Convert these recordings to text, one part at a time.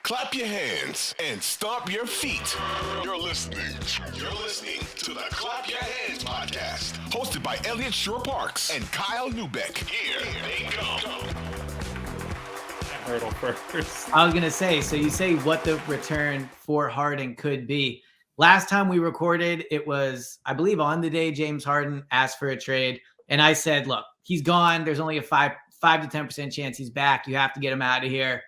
Clap your hands and stomp your feet. You're listening to the Clap Your Hands podcast, hosted by Eliot Parks and Kyle Newbeck. Here they go. Hurdle first. I was going to say, so you say what the return for Harden could be. Last time we recorded, it was, I believe, on the day James Harden asked for a trade. And I said, look, he's gone. There's only a 5 to 10% chance he's back. You have to get him out of here.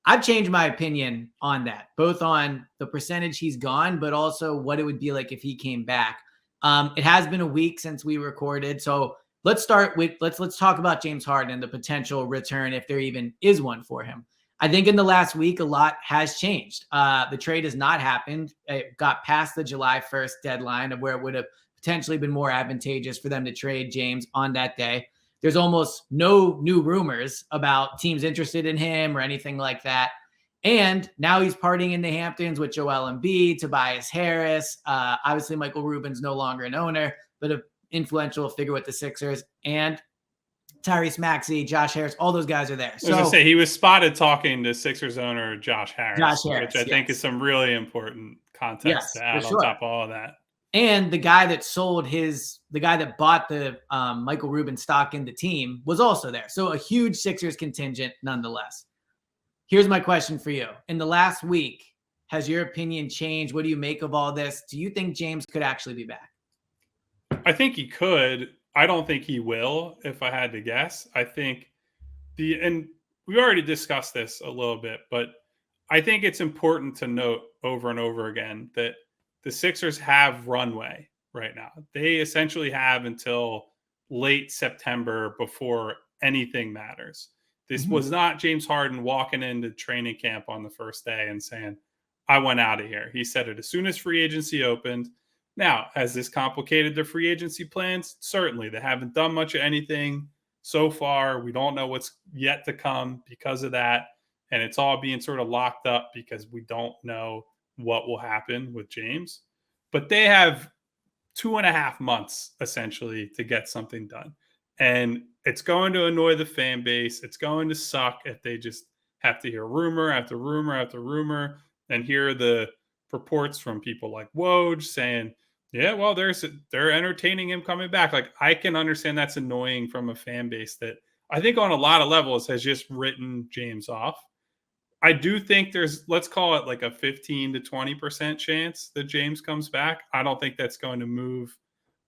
I've changed my opinion on that, both on the percentage he's gone, but also what it would be like if he came back. It has been a week since we recorded. So let's start with, let's talk about James Harden and the potential return, if there even is one for him. I think in the last week, a lot has changed. The trade has not happened. It got past the July 1st deadline of where it would have potentially been more advantageous for them to trade James on that day. There's almost no new rumors about teams interested in him or anything like that. And now he's partying in the Hamptons with Joel Embiid, Tobias Harris. Obviously, Michael Rubin's no longer an owner, but an influential figure with the Sixers. And Tyrese Maxey, Josh Harris, all those guys are there. So, I was going to say, he was spotted talking to Sixers owner Josh Harris, which I think is some really important context to add on top of all of that. And the guy that the guy that bought the Michael Rubin stock in the team was also there. So a huge Sixers contingent nonetheless. Here's my question for you. In the last week, has your opinion changed? What do you make of all this? Do you think James could actually be back? I think he could. I don't think he will, if I had to guess. I think and we already discussed this a little bit, but I think it's important to note over and over again that the Sixers have runway right now. They essentially have until late September before anything matters. This was not James Harden walking into training camp on the first day and saying, I want out of here. He said it as soon as free agency opened. Now, has this complicated their free agency plans? Certainly. They haven't done much of anything so far. We don't know what's yet to come because of that. And it's all being sort of locked up because we don't know what will happen with James. But they have 2.5 months, essentially, to get something done. And it's going to annoy the fan base. It's going to suck if they just have to hear rumor after rumor after rumor and hear the reports from people like Woj saying, yeah, well, they're entertaining him coming back. Like, I can understand that's annoying from a fan base that I think on a lot of levels has just written James off. I do think there's, let's call it like a 15 to 20% chance that James comes back. I don't think that's going to move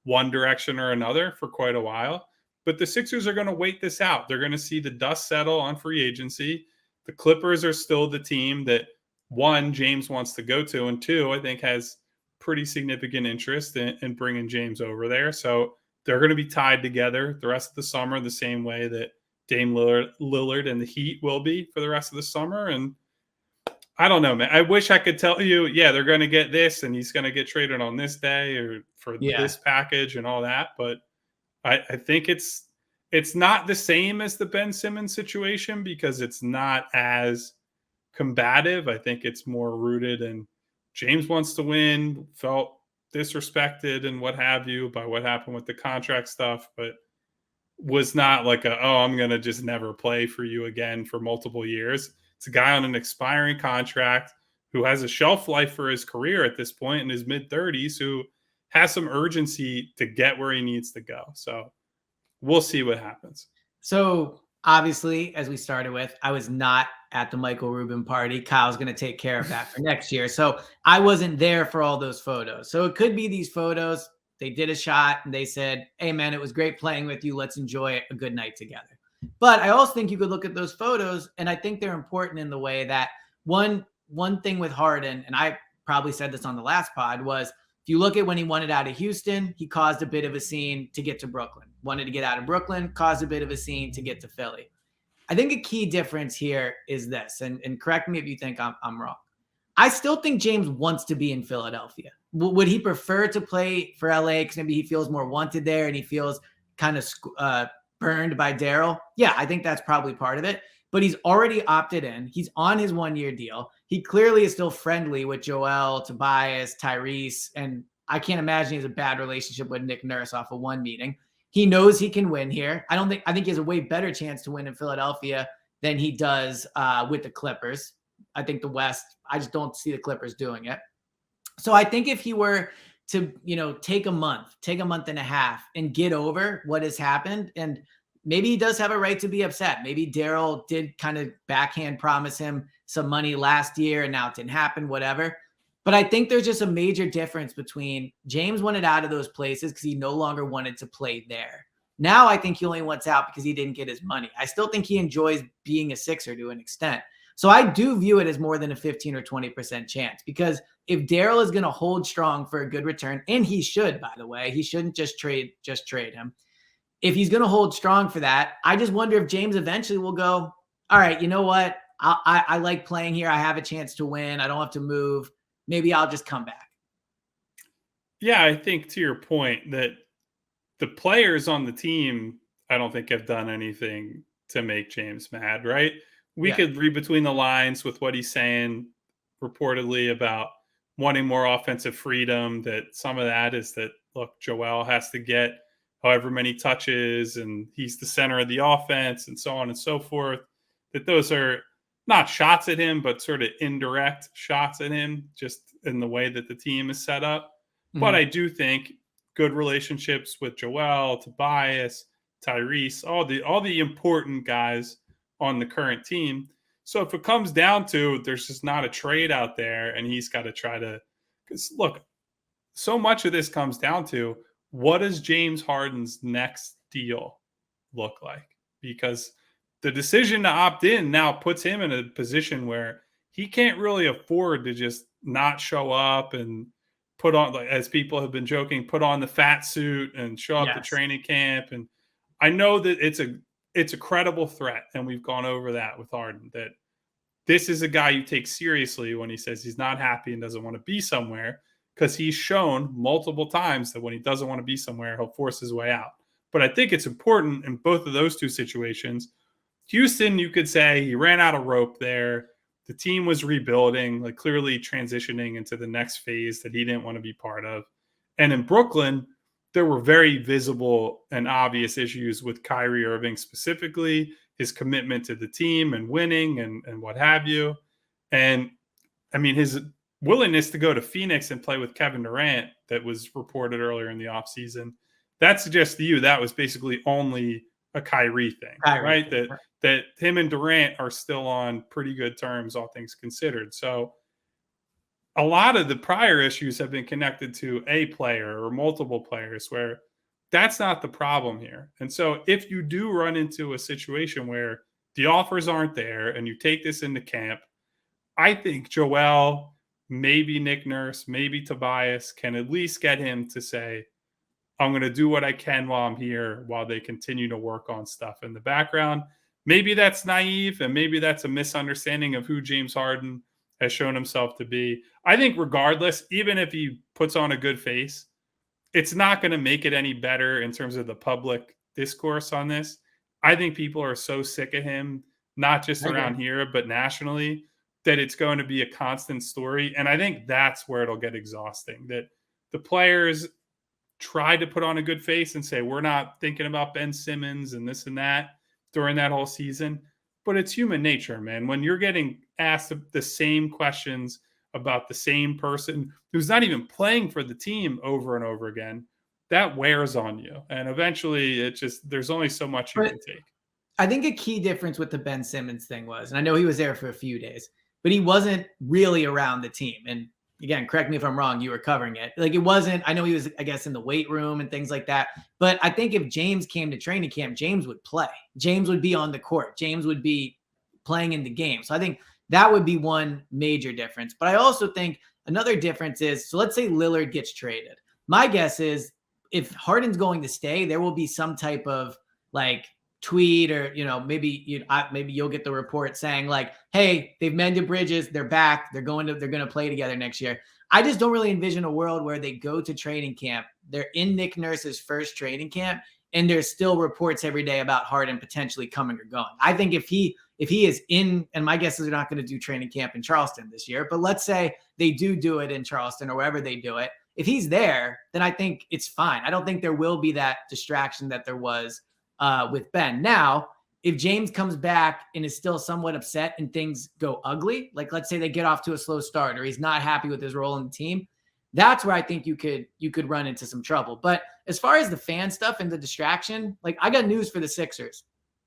one direction or another for quite a while. But the Sixers are going to wait this out. They're going to see the dust settle on free agency. The Clippers are still the team that, one, James wants to go to, and two, I think has pretty significant interest in bringing James over there. So they're going to be tied together the rest of the summer the same way that Dame Lillard and the Heat will be for the rest of the summer. And I don't know, man. I wish I could tell you, yeah, they're going to get this and he's going to get traded on this day or for this package and all that. But I think it's not the same as the Ben Simmons situation because it's not as combative. I think it's more rooted in James wants to win, felt disrespected and what have you by what happened with the contract stuff, but was not like I'm going to just never play for you again for multiple years. It's a guy on an expiring contract who has a shelf life for his career at this point in his mid-30s, who has some urgency to get where he needs to go. So we'll see what happens. So obviously, as we started with, I was not at the Michael Rubin party. Kyle's going to take care of that for next year. So I wasn't there for all those photos. So it could be these photos. They did a shot and they said, hey, man, it was great playing with you. Let's enjoy a good night together. But I also think you could look at those photos, and I think they're important in the way that one thing with Harden, and I probably said this on the last pod, was if you look at when he wanted out of Houston, he caused a bit of a scene to get to Brooklyn. Wanted to get out of Brooklyn, caused a bit of a scene to get to Philly. I think a key difference here is this, and correct me if you think I'm wrong. I still think James wants to be in Philadelphia. Would he prefer to play for LA because maybe he feels more wanted there and he feels kind of burned by Daryl? Yeah, I think that's probably part of it. But he's already opted in. He's on his one-year deal. He clearly is still friendly with Joel, Tobias, Tyrese, and I can't imagine he has a bad relationship with Nick Nurse off of one meeting. He knows he can win here. I think he has a way better chance to win in Philadelphia than he does with the Clippers. I think the West, I just don't see the Clippers doing it. So I think if he were to, take a month and a half and get over what has happened, and maybe he does have a right to be upset. Maybe Daryl did kind of backhand promise him some money last year and now it didn't happen, whatever. But I think there's just a major difference between James wanted out of those places because he no longer wanted to play there. Now I think he only wants out because he didn't get his money. I still think he enjoys being a Sixer to an extent. So I do view it as more than a 15 or 20% chance, because if Daryl is going to hold strong for a good return, and he should, by the way, he shouldn't just trade him. If he's going to hold strong for that, I just wonder if James eventually will go, all right, you know what? I like playing here. I have a chance to win. I don't have to move. Maybe I'll just come back. Yeah, I think to your point that the players on the team, I don't think have done anything to make James mad, right? We could read between the lines with what he's saying reportedly about wanting more offensive freedom, that some of that is that, look, Joel has to get however many touches and he's the center of the offense and so on and so forth, that those are not shots at him, but sort of indirect shots at him just in the way that the team is set up. Mm-hmm. But I do think good relationships with Joel, Tobias, Tyrese, all the important guys on the current team. So if it comes down to there's just not a trade out there and he's got to try to, because look, so much of this comes down to what does James Harden's next deal look like? Because the decision to opt in now puts him in a position where he can't really afford to just not show up and put on, like, as people have been joking, put on the fat suit and show up to training camp. And I know that it's a credible threat, and we've gone over that with Harden, that this is a guy you take seriously when he says he's not happy and doesn't want to be somewhere, because he's shown multiple times that when he doesn't want to be somewhere, he'll force his way out. But I think it's important in both of those two situations. Houston, you could say he ran out of rope there. The team was rebuilding, like clearly transitioning into the next phase that he didn't want to be part of. And in Brooklyn, there were very visible and obvious issues with Kyrie Irving, specifically his commitment to the team and winning and what have you. And I mean, his willingness to go to Phoenix and play with Kevin Durant that was reported earlier in the offseason, that suggests to you that was basically only a Kyrie thing, right? That him and Durant are still on pretty good terms, all things considered. So a lot of the prior issues have been connected to a player or multiple players, where that's not the problem here. And so if you do run into a situation where the offers aren't there and you take this into camp, I think Joel, maybe Nick Nurse, maybe Tobias can at least get him to say, I'm going to do what I can while I'm here, while they continue to work on stuff in the background. Maybe that's naive, and maybe that's a misunderstanding of who James Harden has shown himself to be. I think regardless, even if he puts on a good face, it's not going to make it any better in terms of the public discourse on this. I think people are so sick of him, not just around here, but nationally, that it's going to be a constant story. And I think that's where it'll get exhausting, that the players try to put on a good face and say, we're not thinking about Ben Simmons and this and that during that whole season. But it's human nature, man. When you're getting asked the same questions about the same person who's not even playing for the team over and over again, that wears on you. And eventually it just, there's only so much you can take. I think a key difference with the Ben Simmons thing was, and I know he was there for a few days, but he wasn't really around the team. And again, correct me if I'm wrong, you were covering it. Like, it wasn't, I know he was, I guess, in the weight room and things like that. But I think if James came to training camp, James would play. James would be on the court. James would be playing in the game. So I think that would be one major difference. But I also think another difference is, so let's say Lillard gets traded. My guess is if Harden's going to stay, there will be some type of like tweet, or, maybe you'll get the report saying like, hey, they've mended bridges. They're back. They're going to play together next year. I just don't really envision a world where they go to training camp. They're in Nick Nurse's first training camp, and there's still reports every day about Harden potentially coming or going. I think if he is in, and my guess is they're not going to do training camp in Charleston this year, but let's say they do it in Charleston or wherever they do it. If he's there, then I think it's fine. I don't think there will be that distraction that there was with Ben. Now, if James comes back and is still somewhat upset and things go ugly, like let's say they get off to a slow start or he's not happy with his role in the team, that's where I think you could run into some trouble. But as far as the fan stuff and the distraction, like I got news for the Sixers.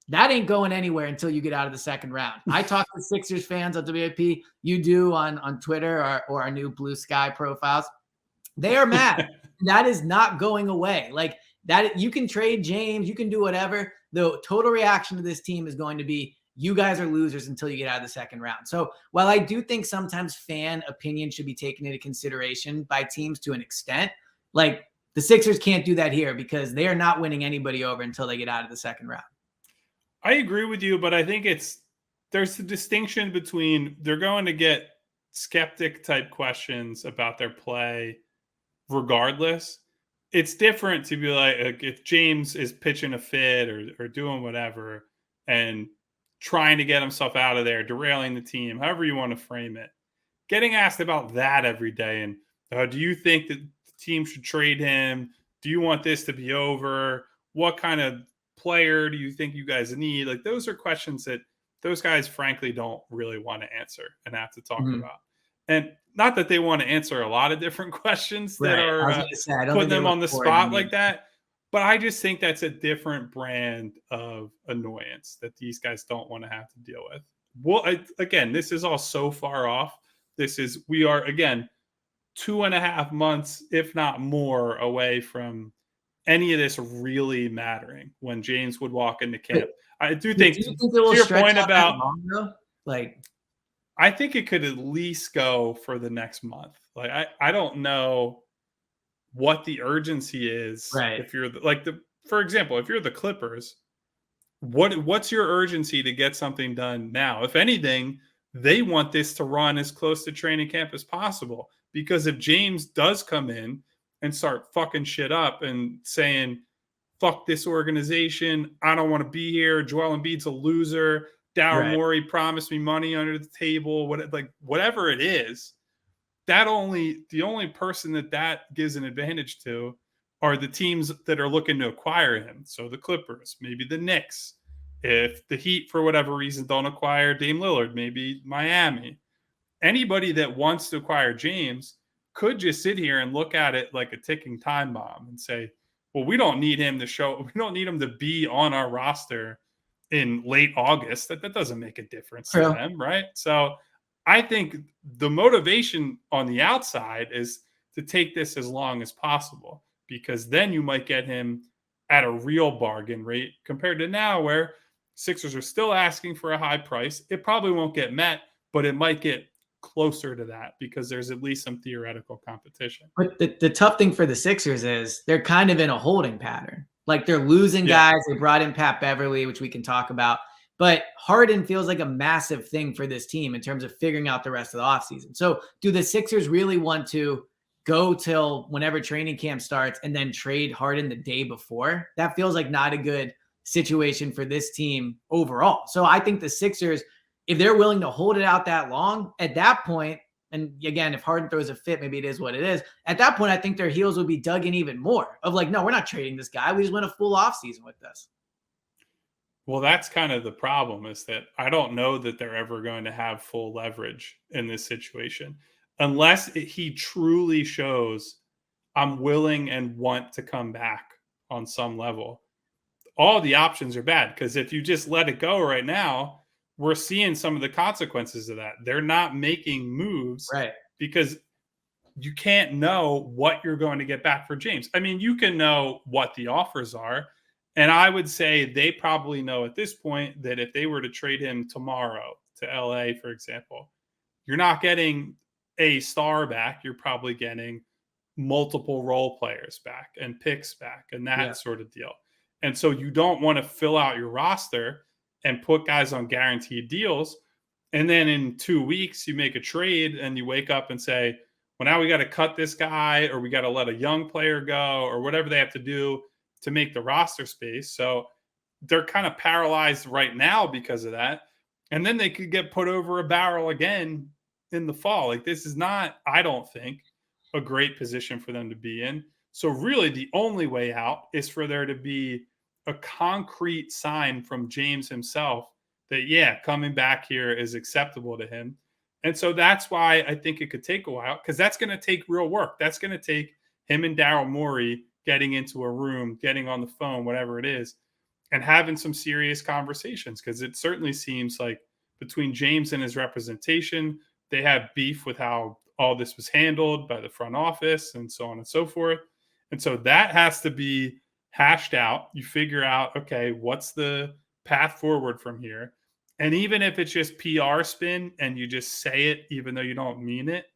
That ain't going anywhere until you get out of the second round. I talk to Sixers fans on WIP. You do on Twitter or our new Blue Sky profiles. They are mad. That is not going away. Like that, you can trade James, you can do whatever. The total reaction to this team is going to be, you guys are losers until you get out of the second round. So while I do think sometimes fan opinion should be taken into consideration by teams to an extent, like the Sixers can't do that here because they are not winning anybody over until they get out of the second round. I agree with you, but I think there's a distinction between they're going to get skeptic type questions about their play regardless. It's different to be like if James is pitching a fit or doing whatever and trying to get himself out of there, derailing the team, however you want to frame it. Getting asked about that every day and do you think that the team should trade him? Do you want this to be over? What kind of player do you think you guys need? Like those are questions that those guys frankly don't really want to answer and have to talk about. And not that they want to answer a lot of different questions that are putting them on the spot like that, but I just think that's a different brand of annoyance that these guys don't want to have to deal with. Well, again, this is all so far off. We are again 2.5 months, if not more, away from any of this really mattering when James would walk into camp. I do think, to your point about I think it could at least go for the next month. Like I don't know what the urgency is. Right. If you're for example, if you're the Clippers, what's your urgency to get something done now? If anything, they want this to run as close to training camp as possible, because if James does come in and start fucking shit up and saying, fuck this organization, I don't want to be here, Joel Embiid's a loser, Daryl Morey promised me money under the table, whatever it is, the only person that gives an advantage to are the teams that are looking to acquire him. So the Clippers, maybe the Knicks. If the Heat, for whatever reason, don't acquire Dame Lillard, maybe Miami. Anybody that wants to acquire James could just sit here and look at it like a ticking time bomb and say, well, we don't need him to be on our roster in late August. That doesn't make a difference to them, right? So I think the motivation on the outside is to take this as long as possible, because then you might get him at a real bargain rate compared to now where Sixers are still asking for a high price. It probably won't get met, but it might get closer to that because there's at least some theoretical competition. But the tough thing for the Sixers is they're kind of in a holding pattern. Like they're losing guys. They brought in Pat Beverly, which we can talk about. But Harden feels like a massive thing for this team in terms of figuring out the rest of the offseason. So do the Sixers really want to go till whenever training camp starts and then trade Harden the day before? That feels like not a good situation for this team overall. So I think the Sixers, if they're willing to hold it out that long, at that point, and again, if Harden throws a fit, maybe it is what it is. At that point, I think their heels would be dug in even more of like, no, we're not trading this guy. We just went a full offseason with this. Well, that's kind of the problem, is that I don't know that they're ever going to have full leverage in this situation unless he truly shows I'm willing and want to come back on some level. All the options are bad, because if you just let it go right now, we're seeing some of the consequences of that. They're not making moves, right? Because you can't know what you're going to get back for James. I mean, you can know what the offers are. And I would say they probably know at this point that if they were to trade him tomorrow to LA, for example, you're not getting a star back. You're probably getting multiple role players back and picks back and that sort of deal. And so you don't want to fill out your roster and put guys on guaranteed deals. And then in 2 weeks, you make a trade and you wake up and say, well, now we got to cut this guy, or we got to let a young player go, or whatever they have to do to make the roster space. So they're kind of paralyzed right now because of that. And then they could get put over a barrel again in the fall. Like, this is not, I don't think, a great position for them to be in. So really the only way out is for there to be a concrete sign from James himself that, yeah, coming back here is acceptable to him. And so that's why I think it could take a while, because that's going to take real work. That's going to take him and Daryl Morey getting into a room, getting on the phone, whatever it is, and having some serious conversations, because it certainly seems like between James and his representation, they have beef with how all this was handled by the front office and so on and so forth. And so that has to be hashed out. You figure out, okay, what's the path forward from here? And even if it's just PR spin and you just say it, even though you don't mean it,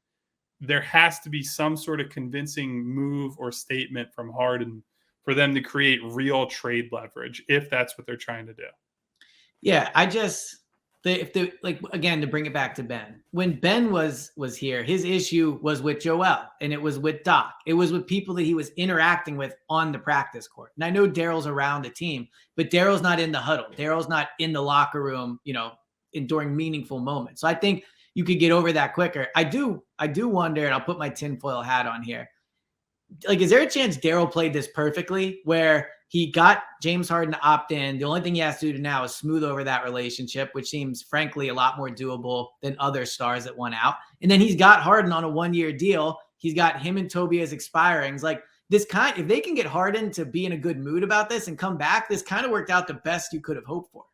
there has to be some sort of convincing move or statement from Harden for them to create real trade leverage, if that's what they're trying to do. Yeah, again, to bring it back to Ben, when Ben was here, his issue was with Joel, and it was with Doc. It was with people that he was interacting with on the practice court. And I know Daryl's around the team, but Daryl's not in the huddle. Daryl's not in the locker room, during meaningful moments. So I think you could get over that quicker. I do wonder, and I'll put my tinfoil hat on here. Like, is there a chance Daryl played this perfectly, where he got James Harden to opt in? The only thing he has to do now is smooth over that relationship, which seems frankly a lot more doable than other stars that went out. And then he's got Harden on a 1-year deal. He's got him and Tobias expiring. It's like if they can get Harden to be in a good mood about this and come back, this kind of worked out the best you could have hoped for.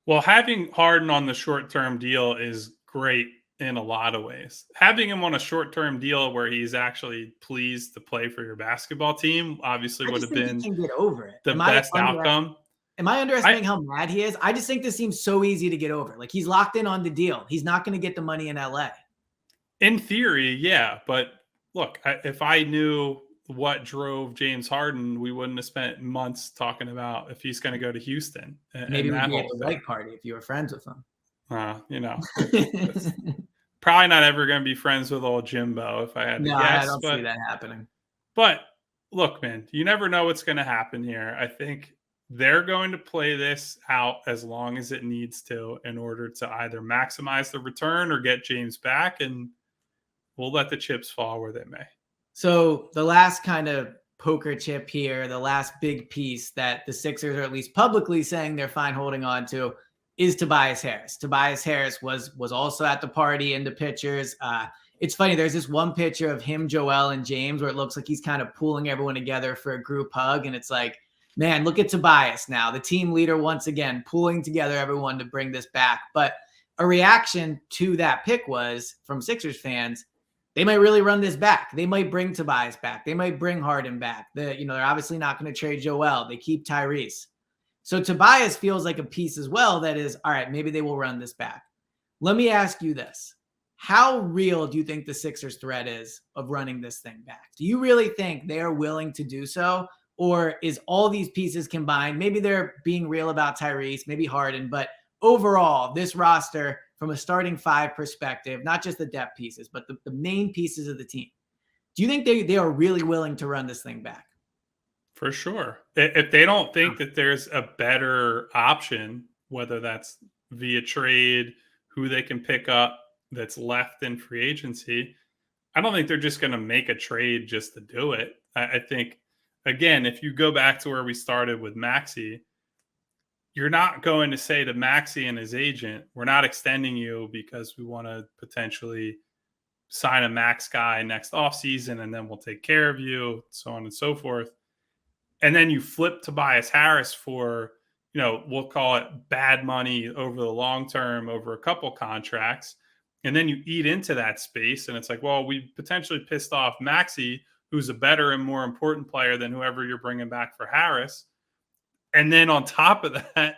Well, having Harden on the short-term deal is great in a lot of ways. Having him on a short-term deal where he's actually pleased to play for your basketball team obviously would have been get over it. the best outcome. Am I underestimating how mad he is? I just think this seems so easy to get over. Like, he's locked in on the deal. He's not going to get the money in LA. In theory, yeah. But look, if I knew what drove James Harden, we wouldn't have spent months talking about if he's going to go to Houston. Maybe we'd be at the white party if you were friends with him. Probably not ever going to be friends with old Jimbo if I had to guess. I don't see that happening. But look, man, you never know what's going to happen here. I think they're going to play this out as long as it needs to in order to either maximize the return or get James back, and we'll let the chips fall where they may. So the last kind of poker chip here, the last big piece that the Sixers are at least publicly saying they're fine holding on to, is Tobias Harris. Tobias Harris was also at the party in the pictures. It's funny. There's this one picture of him, Joel, and James where it looks like he's kind of pulling everyone together for a group hug. And it's like, man, look at Tobias now, the team leader once again, pulling together everyone to bring this back. But a reaction to that pick was from Sixers fans, they might really run this back. They might bring Tobias back. They might bring Harden back. They're obviously not going to trade Joel. They keep Tyrese. So Tobias feels like a piece as well that is, all right, maybe they will run this back. Let me ask you this. How real do you think the Sixers' threat is of running this thing back? Do you really think they are willing to do so? Or is all these pieces combined? Maybe they're being real about Tyrese, maybe Harden, but overall, this roster from a starting five perspective, not just the depth pieces, but the main pieces of the team, do you think they are really willing to run this thing back? For sure. If they don't think that there's a better option, whether that's via trade, who they can pick up that's left in free agency, I don't think they're just going to make a trade just to do it. I think, again, if you go back to where we started with Maxey, you're not going to say to Maxey and his agent, we're not extending you because we want to potentially sign a max guy next offseason and then we'll take care of you, so on and so forth. And then you flip Tobias Harris for, we'll call it bad money over the long term, over a couple contracts. And then you eat into that space. And it's like, well, we potentially pissed off Maxey, who's a better and more important player than whoever you're bringing back for Harris. And then on top of that,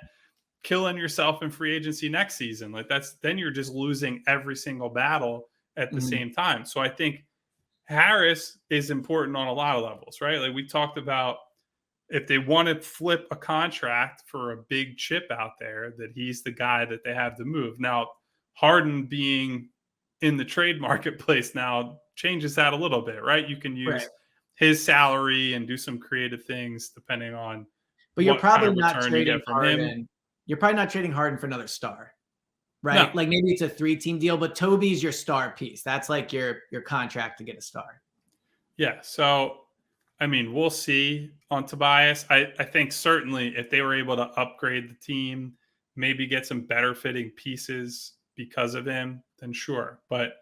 killing yourself in free agency next season. Then you're just losing every single battle at the same time. So I think Harris is important on a lot of levels, right? Like we talked about, if they want to flip a contract for a big chip out there, that he's the guy that they have to move. Now, Harden being in the trade marketplace now changes that a little bit, right? You can use his salary and do some creative things depending on. But you're probably not trading Harden. You're probably not trading Harden for another star, right? No. Like maybe it's a 3-team deal, but Toby's your star piece. That's like your contract to get a star. Yeah. So I mean, we'll see on Tobias. I think certainly if they were able to upgrade the team, maybe get some better fitting pieces because of him, then sure. But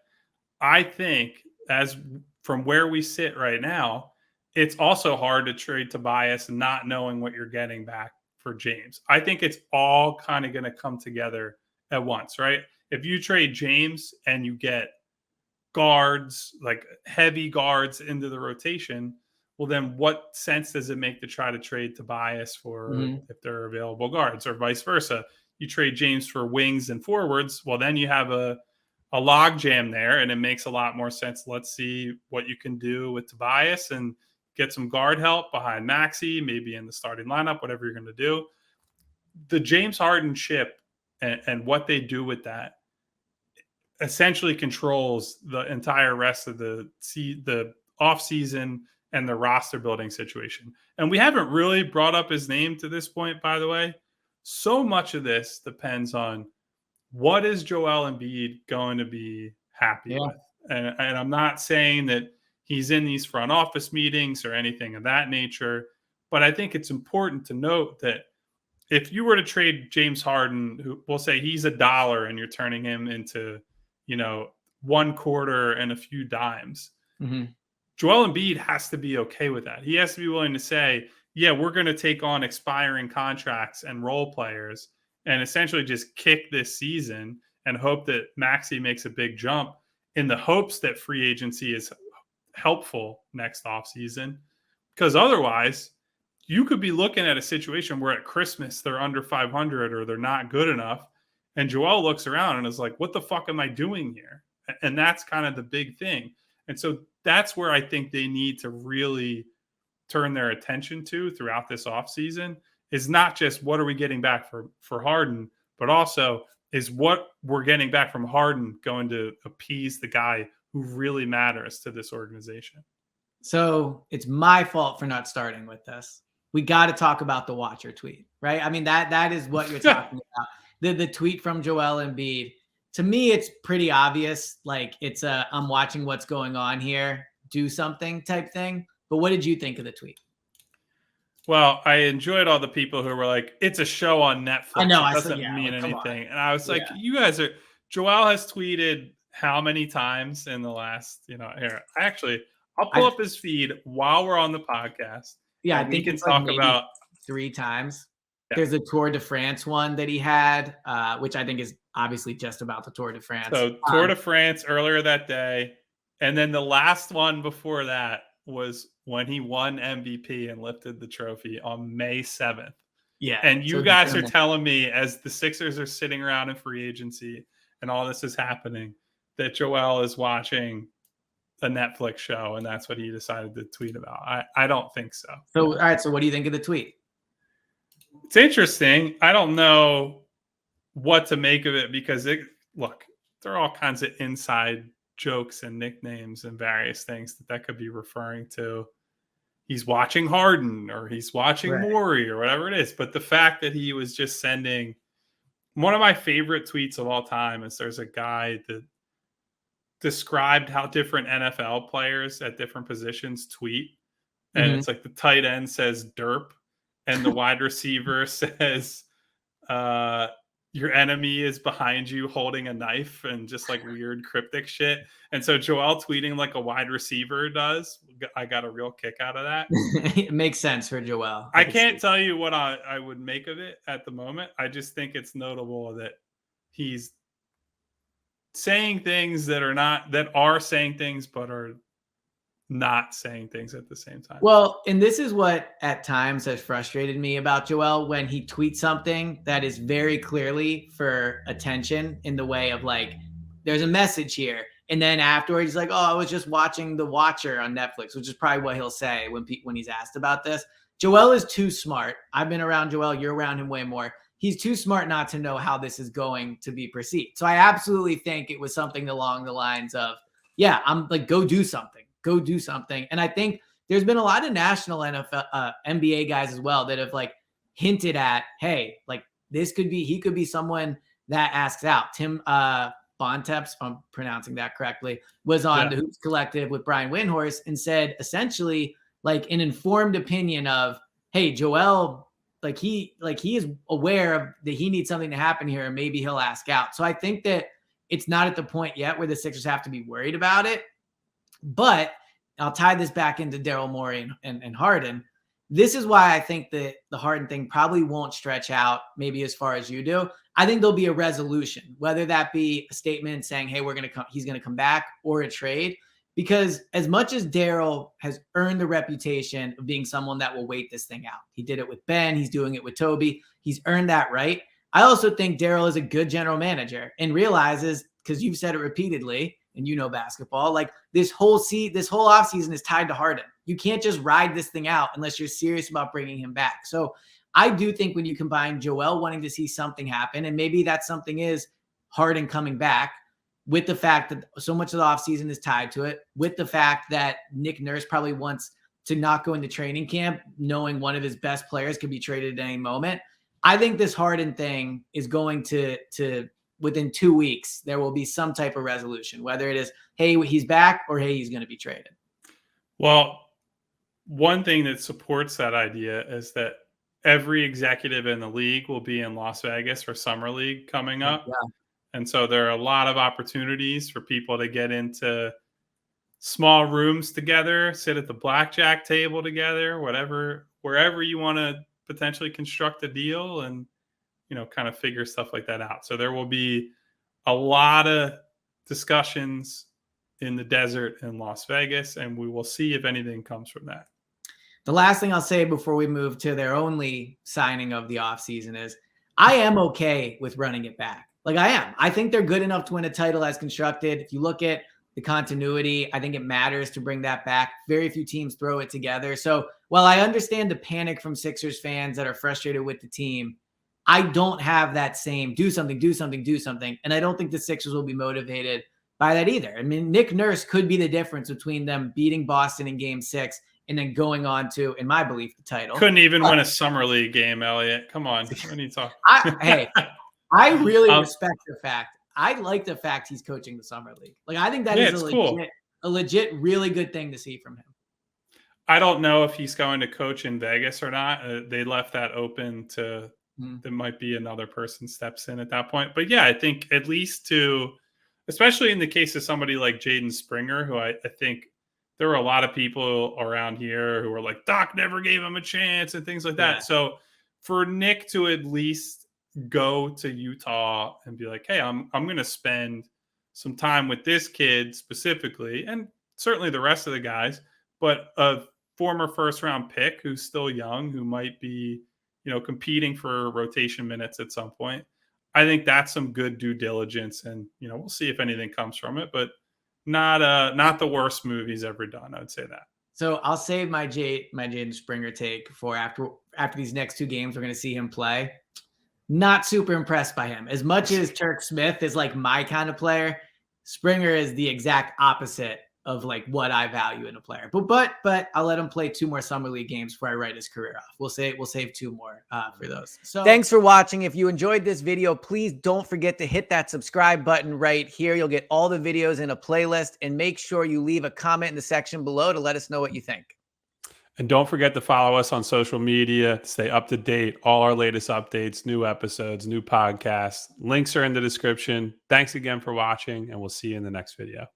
I think as from where we sit right now, it's also hard to trade Tobias not knowing what you're getting back for James. I think it's all kind of going to come together at once, right? If you trade James and you get guards, like heavy guards into the rotation, well, then what sense does it make to try to trade Tobias for if there are available guards, or vice versa? You trade James for wings and forwards. Well, then you have a log jam there, and it makes a lot more sense. Let's see what you can do with Tobias and get some guard help behind Maxey, maybe in the starting lineup, whatever you're going to do. The James Harden ship and what they do with that essentially controls the entire rest of the offseason and the roster building situation. And we haven't really brought up his name to this point, by the way. So much of this depends on what is Joel Embiid going to be happy with. And I'm not saying that he's in these front office meetings or anything of that nature, but I think it's important to note that if you were to trade James Harden, who we'll say he's $1 and you're turning him into, one quarter and a few dimes, Joel Embiid has to be okay with that. He has to be willing to say, yeah, we're going to take on expiring contracts and role players and essentially just kick this season and hope that Maxey makes a big jump in the hopes that free agency is helpful next offseason. Because otherwise, you could be looking at a situation where at Christmas they're under 500 or they're not good enough. And Joel looks around and is like, what the fuck am I doing here? And that's kind of the big thing. And so that's where I think they need to really turn their attention to throughout this offseason, is not just what are we getting back for Harden, but also is what we're getting back from Harden going to appease the guy who really matters to this organization. So it's my fault for not starting with this. We got to talk about the Watcher tweet, right? I mean, that is what you're talking about. The tweet from Joel Embiid. To me, it's pretty obvious. Like, it's a I'm watching what's going on here, do something type thing. But what did you think of the tweet? Well, I enjoyed all the people who were like, it's a show on Netflix. I know. It doesn't mean anything. On. And I was like, you guys are, Joel has tweeted how many times in the last, here. I'll pull up his feed while we're on the podcast. Yeah, I think we can talk about 3 times. Yeah. There's a Tour de France one that he had, which I think is obviously just about the Tour de France. So Tour de France earlier that day. And then the last one before that was when he won MVP and lifted the trophy on May 7th. Yeah. And you guys are telling me, as the Sixers are sitting around in free agency and all this is happening, that Joel is watching a Netflix show and that's what he decided to tweet about. I don't think so. So, all right. So what do you think of the tweet? It's interesting. I don't know what to make of it because there are all kinds of inside jokes and nicknames and various things that could be referring to. He's watching Harden or he's watching Morey or whatever it is. But the fact that he was just sending one of my favorite tweets of all time is there's a guy that described how different NFL players at different positions tweet. And it's like the tight end says derp and the wide receiver says your enemy is behind you holding a knife and just like weird cryptic shit. And so Joel tweeting like a wide receiver does, I got a real kick out of that. It makes sense for Joel. I can't tell you what I would make of it at the moment. I just think it's notable that he's saying things that are saying things, but are not saying things at the same time. Well, and this is what at times has frustrated me about Joel, when he tweets something that is very clearly for attention in the way of like, there's a message here. And then afterwards he's like, oh, I was just watching The Watcher on Netflix, which is probably what he'll say when he's asked about this. Joel is too smart. I've been around Joel. You're around him way more. He's too smart not to know how this is going to be perceived. So I absolutely think it was something along the lines of, yeah, I'm like, go do something. Go do something. And I think there's been a lot of national NFL, NBA guys as well that have like hinted at, hey, like he could be someone that asks out. Tim Bontemps, if I'm pronouncing that correctly, was on the Hoops Collective with Brian Windhorst and said, essentially, like an informed opinion of, hey, Joel, like he is aware of that he needs something to happen here, and maybe he'll ask out. So I think that it's not at the point yet where the Sixers have to be worried about it. But I'll tie this back into Daryl Morey and Harden. This is why I think that the Harden thing probably won't stretch out maybe as far as you do. I think there'll be a resolution, whether that be a statement saying, hey, he's going to come back, or a trade. Because as much as Daryl has earned the reputation of being someone that will wait this thing out, he did it with Ben, he's doing it with Toby, he's earned that right. I also think Daryl is a good general manager and realizes, because you've said it repeatedly, and you know basketball, like this whole offseason is tied to Harden. You can't just ride this thing out unless you're serious about bringing him back. So I do think when you combine Joel wanting to see something happen, and maybe that something is Harden coming back, with the fact that so much of the offseason is tied to it, with the fact that Nick Nurse probably wants to not go into training camp knowing one of his best players could be traded at any moment, I think this Harden thing is going to within 2 weeks, there will be some type of resolution, whether it is, hey, he's back, or hey, he's going to be traded. Well, one thing that supports that idea is that every executive in the league will be in Las Vegas for Summer League coming up. Yeah. And so there are a lot of opportunities for people to get into small rooms together, sit at the blackjack table together, wherever you want to potentially construct a deal and, kind of figure stuff like that out. So there will be a lot of discussions in the desert in Las Vegas, and we will see if anything comes from that. The last thing I'll say before we move to their only signing of the offseason is I am okay with running it back. Like I am. I think they're good enough to win a title as constructed. If you look at the continuity, I think it matters to bring that back. Very few teams throw it together. So while I understand the panic from Sixers fans that are frustrated with the team, I don't have that same do something. And I don't think the Sixers will be motivated by that either. I mean, Nick Nurse could be the difference between them beating Boston in Game 6 and then going on to, in my belief, the title. Couldn't even win a summer league game, Eliot. Come on. When you talk. I really respect the fact. I like the fact he's coaching the summer league. Like, I think that is a legit, really good thing to see from him. I don't know if he's going to coach in Vegas or not. They left that open to there might be another person steps in at that point. But yeah, I think at least especially in the case of somebody like Jaden Springer, who I think there were a lot of people around here who were like, Doc never gave him a chance and things like that. So for Nick to at least go to Utah and be like, hey, I'm going to spend some time with this kid specifically, and certainly the rest of the guys, but a former first round pick who's still young, who might be, competing for rotation minutes at some point. I think that's some good due diligence, and, we'll see if anything comes from it, but not the worst move he's ever done. I would say that. So I'll save my Jaden Springer take for after these next two games. We're going to see him play. Not super impressed by him. As much as Turk Smith is like my kind of player, Springer is the exact opposite of like what I value in a player. But I'll let him play 2 more summer league games before I write his career off. We'll save 2 more for those. So thanks for watching. If you enjoyed this video, please don't forget to hit that subscribe button right here. You'll get all the videos in a playlist, and make sure you leave a comment in the section below to let us know what you think. And don't forget to follow us on social media to stay up to date. All our latest updates, new episodes, new podcasts. Links are in the description. Thanks again for watching, and we'll see you in the next video.